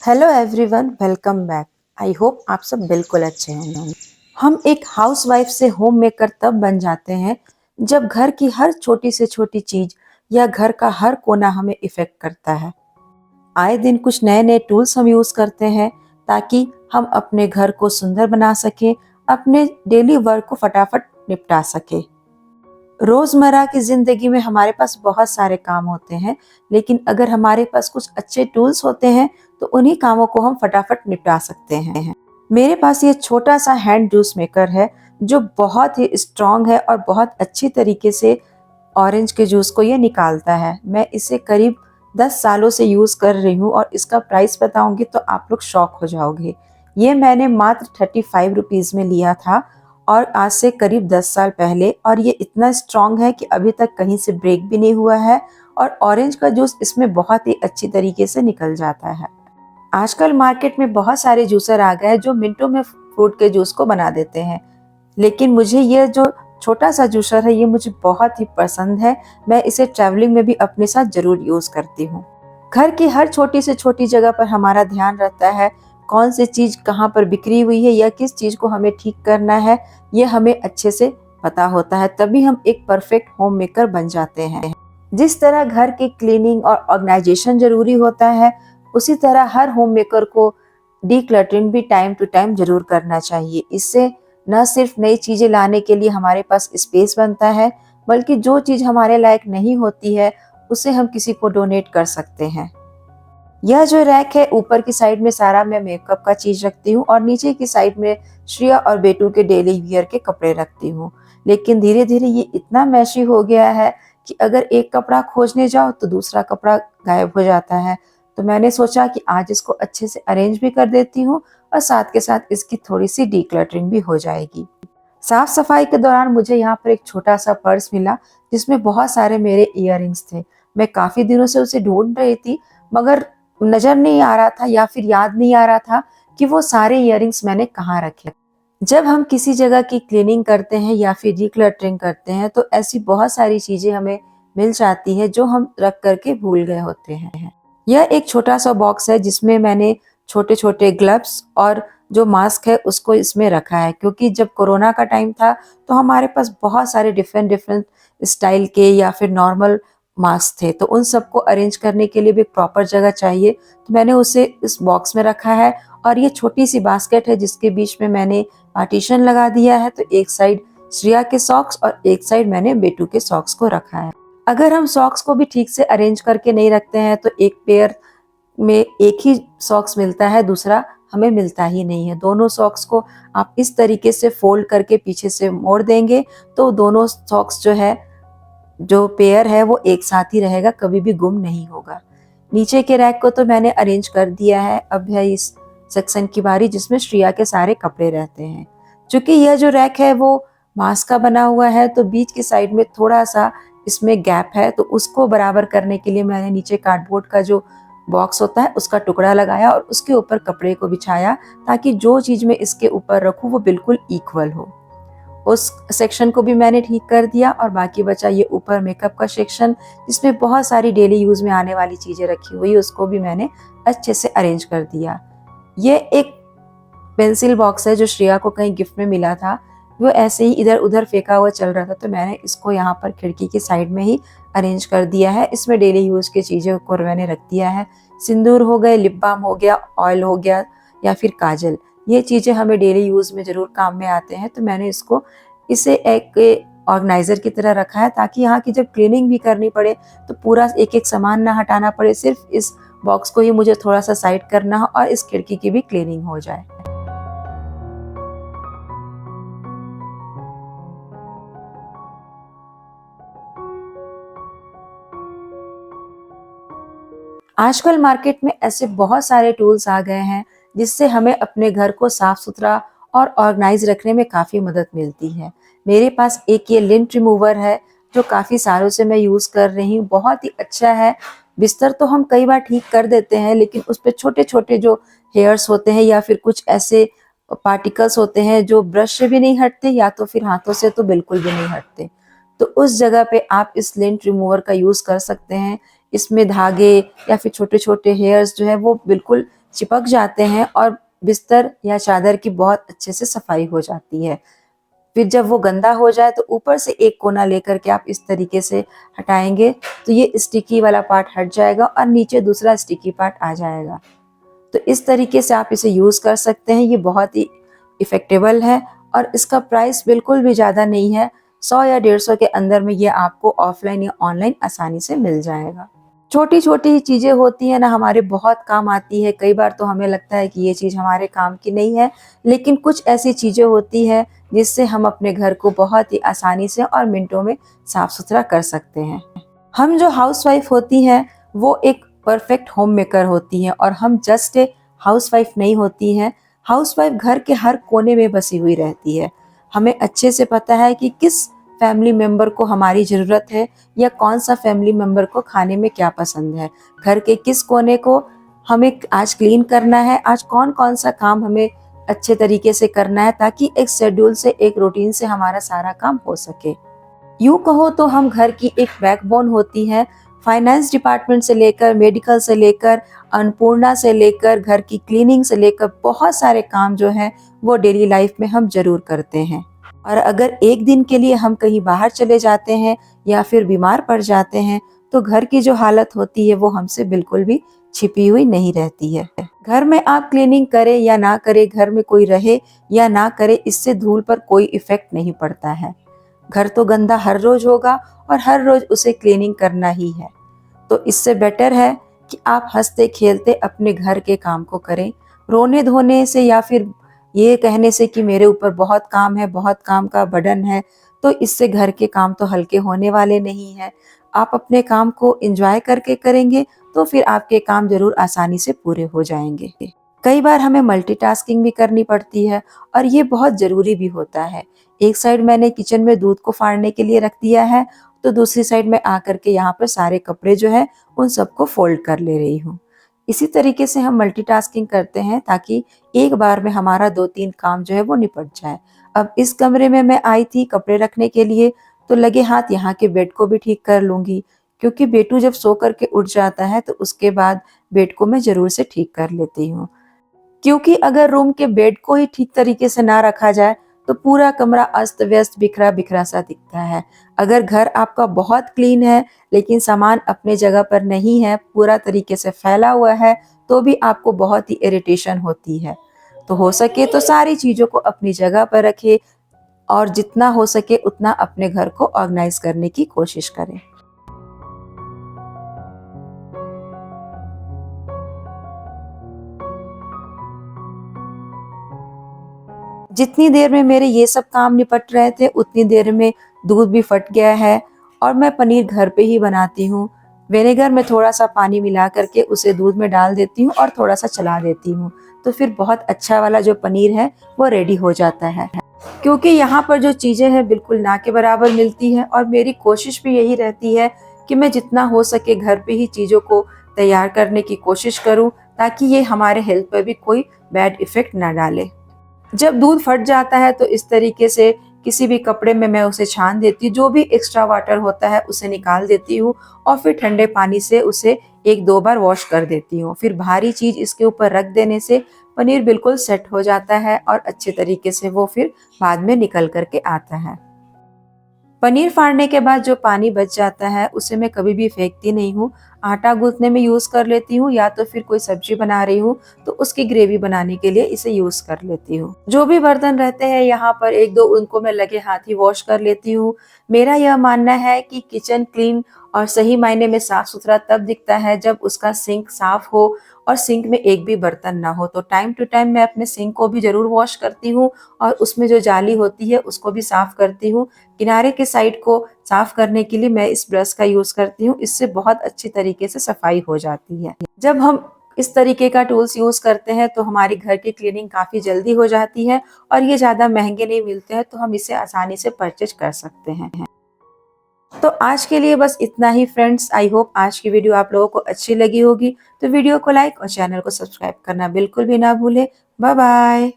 Hello everyone, welcome back. I hope आप सब बिल्कुल अच्छे होंगे। हम एक हाउसवाइफ से होम मेकर तब बन जाते हैं जब घर की हर छोटी से छोटी चीज या घर का हर कोना हमें इफेक्ट करता है। आए दिन कुछ नए नए टूल्स हम यूज करते हैं ताकि हम अपने घर को सुंदर बना सकें, अपने डेली वर्क को फटाफट निपटा सके। रोजमर्रा की जिंदगी में हमारे पास बहुत सारे काम होते हैं, लेकिन अगर हमारे पास कुछ अच्छे टूल्स होते हैं तो उन्हीं कामों को हम फटाफट निपटा सकते हैं। मेरे पास ये छोटा सा हैंड जूस मेकर है जो बहुत ही स्ट्रांग है और बहुत अच्छी तरीके से ऑरेंज के जूस को ये निकालता है। मैं इसे करीब 10 सालों से यूज कर रही हूँ और इसका प्राइस बताऊंगी तो आप लोग शॉक हो जाओगे। ये मैंने मात्र 35 रुपीज में लिया था और आज से करीब 10 साल पहले, और ये इतना स्ट्रांग है कि अभी तक कहीं से ब्रेक भी नहीं हुआ है और ऑरेंज का जूस इसमें बहुत ही अच्छी तरीके से निकल जाता है। आजकल मार्केट में बहुत सारे जूसर आ गए हैं जो मिनटों में फ्रूट के जूस को बना देते हैं, लेकिन मुझे ये जो छोटा सा जूसर है ये मुझे बहुत ही पसंद है। मैं इसे ट्रैवलिंग में भी अपने साथ जरूर यूज करती हूँ। घर की हर छोटी से छोटी जगह पर हमारा ध्यान रहता है, कौन सी चीज कहाँ पर बिखरी हुई है या किस चीज को हमें ठीक करना है, ये हमें अच्छे से पता होता है, तभी हम एक परफेक्ट होम मेकर बन जाते हैं। जिस तरह घर की क्लीनिंग और ऑर्गेनाइजेशन जरूरी होता है, उसी तरह हर होम मेकर को डीक्लटरिंग भी टाइम टू टाइम जरूर करना चाहिए। इससे न सिर्फ नई चीजें लाने के लिए हमारे पास स्पेस बनता है, बल्कि जो चीज हमारे लायक नहीं होती है उसे हम किसी को डोनेट कर सकते हैं। यह जो रैक है, ऊपर की साइड में सारा मैं मेकअप का चीज रखती हूँ और नीचे की साइड में श्रेया और बेटू के डेली वियर के कपड़े रखती हूँ। लेकिन धीरे धीरे ये इतना मैशी हो गया है कि अगर एक कपड़ा खोजने जाओ तो दूसरा कपड़ा गायब हो जाता है। तो मैंने सोचा कि आज इसको अच्छे से अरेंज भी कर देती हूँ और साथ के साथ इसकी थोड़ी सी डीक्लटरिंग भी हो जाएगी। साफ सफाई के दौरान मुझे यहाँ पर एक छोटा सा पर्स मिला जिसमें बहुत सारे मेरे इयररिंग्स थे। मैं काफी दिनों से उसे ढूंढ रही थी, मगर नजर नहीं आ रहा था या फिर याद नहीं आ रहा था कि वो सारे इयररिंग्स मैंने कहाँ रखे। जब हम किसी जगह की क्लीनिंग करते हैं या फिर डीक्लटरिंग करते हैं तो ऐसी बहुत सारी चीजें हमें मिल जाती है जो हम रख करके भूल गए होते हैं। यह एक छोटा सा बॉक्स है जिसमें मैंने छोटे छोटे ग्लव्स और जो मास्क है उसको इसमें रखा है, क्योंकि जब कोरोना का टाइम था तो हमारे पास बहुत सारे डिफरेंट डिफरेंट स्टाइल के या फिर नॉर्मल मास्क थे, तो उन सबको अरेंज करने के लिए भी एक प्रॉपर जगह चाहिए। तो मैंने उसे इस बॉक्स में रखा है और ये छोटी सी बास्केट है जिसके बीच में मैंने पार्टीशन लगा दिया है। तो एक साइड श्रेया के सॉक्स और एक साइड मैंने बेटू के सॉक्स को रखा है। अगर हम सॉक्स को भी ठीक से अरेंज करके नहीं रखते हैं तो एक पेयर में एक ही सॉक्स मिलता है, दूसरा हमें मिलता ही नहीं है। दोनों सॉक्स को आप इस तरीके से फोल्ड करके पीछे से मोड़ देंगे तो दोनों सॉक्स जो पेयर है वो एक साथ ही रहेगा, कभी भी गुम नहीं होगा। नीचे के रैक को तो मैंने अरेंज कर दिया है। अब है इस सेक्शन की बारी जिसमें श्रेया के सारे कपड़े रहते हैं। चूंकि यह जो रैक है वो मास्क का बना हुआ है तो बीच की साइड में थोड़ा सा इसमें गैप है, तो उसको बराबर करने के लिए मैंने नीचे कार्डबोर्ड का जो बॉक्स होता है उसका टुकड़ा लगाया और उसके ऊपर कपड़े को बिछाया ताकि जो चीज मैं इसके ऊपर रखूं वो बिल्कुल इक्वल हो। उस सेक्शन को भी मैंने ठीक कर दिया और बाकी बचा ये ऊपर मेकअप का सेक्शन जिसमें बहुत सारी डेली यूज में आने वाली चीजें रखी हुई, उसको भी मैंने अच्छे से अरेंज कर दिया। ये एक पेंसिल बॉक्स है जो श्रेया को कहीं गिफ्ट में मिला था, वो ऐसे ही इधर उधर फेंका हुआ चल रहा था तो मैंने इसको यहाँ पर खिड़की की साइड में ही अरेंज कर दिया है। इसमें डेली यूज की चीजों को मैंने रख दिया है। सिंदूर हो गए, लिप बाम हो गया, ऑयल हो गया या फिर काजल, ये चीजें हमें डेली यूज में जरूर काम में आते हैं। तो मैंने इसे एक ऑर्गेनाइजर की तरह रखा है ताकि यहाँ की जब क्लीनिंग भी करनी पड़े तो पूरा एक एक सामान ना हटाना पड़े, सिर्फ इस बॉक्स को ही मुझे थोड़ा सा साइड करना हो और इस खिड़की की भी क्लीनिंग हो जाए। आजकल मार्केट में ऐसे बहुत सारे टूल्स आ गए हैं जिससे हमें अपने घर को साफ सुथरा और ऑर्गेनाइज रखने में काफी मदद मिलती है। मेरे पास एक ये लिंट रिमूवर है जो काफी सालों से मैं यूज कर रही हूँ, बहुत ही अच्छा है। बिस्तर तो हम कई बार ठीक कर देते हैं लेकिन उस पे छोटे छोटे जो हेयर्स होते हैं या फिर कुछ ऐसे पार्टिकल्स होते हैं जो ब्रश से भी नहीं हटते या तो फिर हाथों से तो बिल्कुल भी नहीं हटते, तो उस जगह पे आप इस लिंट रिमूवर का यूज कर सकते हैं। इसमें धागे या फिर छोटे छोटे हेयर्स जो है वो बिल्कुल चिपक जाते हैं और बिस्तर या चादर की बहुत अच्छे से सफाई हो जाती है। फिर जब वो गंदा हो जाए तो ऊपर से एक कोना लेकर के आप इस तरीके से हटाएंगे तो ये स्टिकी वाला पार्ट हट जाएगा और नीचे दूसरा स्टिकी पार्ट आ जाएगा। तो इस तरीके से आप इसे यूज़ कर सकते हैं। ये बहुत ही इफ़ेक्टेबल है और इसका प्राइस बिल्कुल भी ज़्यादा नहीं है। 100 या 150 के अंदर में ये आपको ऑफलाइन या ऑनलाइन आसानी से मिल जाएगा। छोटी-छोटी चीज़ें होती हैं ना, हमारे बहुत काम आती है। कई बार तो हमें लगता है कि ये चीज़ हमारे काम की नहीं है, लेकिन कुछ ऐसी चीज़ें होती हैं जिससे हम अपने घर को बहुत ही आसानी से और मिनटों में साफ-सुथरा कर सकते हैं। हम जो हाउसवाइफ होती हैं वो एक परफेक्ट होम मेकर होती हैं और हम जस्ट ए हाउसवाइफ नहीं होती हैं। हाउसवाइफ घर के हर कोने में बसी हुई रहती है। हमें अच्छे से पता है कि किस फैमिली मेंबर को हमारी ज़रूरत है या कौन सा फैमिली मेंबर को खाने में क्या पसंद है। घर के किस कोने को हमें आज क्लीन करना है, आज कौन-कौन सा काम हमें अच्छे तरीके से करना है ताकि एक शेड्यूल से, एक रूटीन से हमारा सारा काम हो सके। यूँ कहो तो हम घर की एक बैकबोन होती हैं। फाइनेंस डिपार्टमेंट से लेकर, मेडिकल से लेकर, अन्नपूर्णा से लेकर, घर की क्लीनिंग से लेकर बहुत सारे काम जो हैं वो डेली लाइफ में हम ज़रूर करते हैं। और अगर एक दिन के लिए हम कहीं बाहर चले जाते हैं या फिर बीमार पड़ जाते हैं तो घर की जो हालत होती है वो हमसे बिल्कुल भी छिपी हुई नहीं रहती है। घर में आप क्लीनिंग करें या ना करें, घर में कोई रहे या ना करे, इससे धूल पर कोई इफेक्ट नहीं पड़ता है। घर तो गंदा हर रोज होगा और हर रोज उसे क्लीनिंग करना ही है। तो इससे बेटर है कि आप हंसते खेलते अपने घर के काम को करें। रोने धोने से या फिर ये कहने से कि मेरे ऊपर बहुत काम है, बहुत काम का बर्डन है, तो इससे घर के काम तो हल्के होने वाले नहीं हैं। आप अपने काम को एंजॉय करके करेंगे तो फिर आपके काम जरूर आसानी से पूरे हो जाएंगे। कई बार हमें मल्टीटास्किंग भी करनी पड़ती है और ये बहुत ज़रूरी भी होता है। एक साइड मैंने किचन में दूध को फाड़ने के लिए रख दिया है, तो दूसरी साइड में आकर के यहाँ पर सारे कपड़े जो है उन सबको फोल्ड कर ले रही हूँ। इसी तरीके से हम मल्टीटास्किंग करते हैं ताकि एक बार में हमारा 2-3 काम जो है वो निपट जाए। अब इस कमरे में मैं आई थी कपड़े रखने के लिए, तो लगे हाथ यहाँ के बेड को भी ठीक कर लूँगी, क्योंकि बेटू जब सो कर के उठ जाता है तो उसके बाद बेड को मैं ज़रूर से ठीक कर लेती हूँ। क्योंकि अगर रूम के बेड को ही ठीक तरीके से ना रखा जाए तो पूरा कमरा अस्त व्यस्त, बिखरा बिखरा सा दिखता है। अगर घर आपका बहुत क्लीन है लेकिन सामान अपने जगह पर नहीं है, पूरा तरीके से फैला हुआ है, तो भी आपको बहुत ही इरिटेशन होती है। तो हो सके तो सारी चीज़ों को अपनी जगह पर रखें और जितना हो सके उतना अपने घर को ऑर्गेनाइज करने की कोशिश करें। जितनी देर में मेरे ये सब काम निपट रहे थे उतनी देर में दूध भी फट गया है और मैं पनीर घर पे ही बनाती हूँ। विनेगर में थोड़ा सा पानी मिला करके उसे दूध में डाल देती हूँ और थोड़ा सा चला देती हूँ, तो फिर बहुत अच्छा वाला जो पनीर है वो रेडी हो जाता है। क्योंकि यहाँ पर जो चीज़ें हैं बिल्कुल ना के बराबर मिलती हैं और मेरी कोशिश भी यही रहती है कि मैं जितना हो सके घर पे ही चीज़ों को तैयार करने की कोशिश करूँ ताकि ये हमारे हेल्थ पर भी कोई बैड इफ़ेक्ट ना डाले। जब दूध फट जाता है तो इस तरीके से किसी भी कपड़े में मैं उसे छान देती हूँ, जो भी एक्स्ट्रा वाटर होता है उसे निकाल देती हूँ और फिर ठंडे पानी से उसे 1-2 बार वॉश कर देती हूँ। फिर भारी चीज़ इसके ऊपर रख देने से पनीर बिल्कुल सेट हो जाता है और अच्छे तरीके से वो फिर बाद में निकल करके आता है। पनीर फाड़ने के बाद जो पानी बच जाता है उसे मैं कभी भी फेंकती नहीं हूँ, आटा गूंथने में यूज़ कर लेती हूँ या तो फिर कोई सब्जी बना रही हूँ तो उसकी ग्रेवी बनाने के लिए इसे यूज़ कर लेती हूँ। जो भी बर्तन रहते हैं यहाँ पर 1-2 उनको मैं लगे हाथ ही वॉश कर लेती हूँ। मेरा यह मानना है कि किचन क्लीन और सही मायने में साफ सुथरा तब दिखता है जब उसका सिंक साफ हो और सिंक में एक भी बर्तन ना हो। तो टाइम टू टाइम मैं अपने सिंक को भी ज़रूर वॉश करती हूँ और उसमें जो जाली होती है उसको भी साफ करती हूँ। किनारे के साइड को साफ करने के लिए मैं इस ब्रश का यूज़ करती हूँ, इससे बहुत अच्छी तरीके से सफाई हो जाती है। जब हम इस तरीके का टूल्स यूज़ करते हैं तो हमारी घर की क्लीनिंग काफ़ी जल्दी हो जाती है और ये ज़्यादा महंगे नहीं मिलते हैं, तो हम इसे आसानी से परचेज कर सकते हैं। तो आज के लिए बस इतना ही फ्रेंड्स। आई होप आज की वीडियो आप लोगों को अच्छी लगी होगी। तो वीडियो को लाइक और चैनल को सब्सक्राइब करना बिल्कुल भी ना भूलें। Bye bye.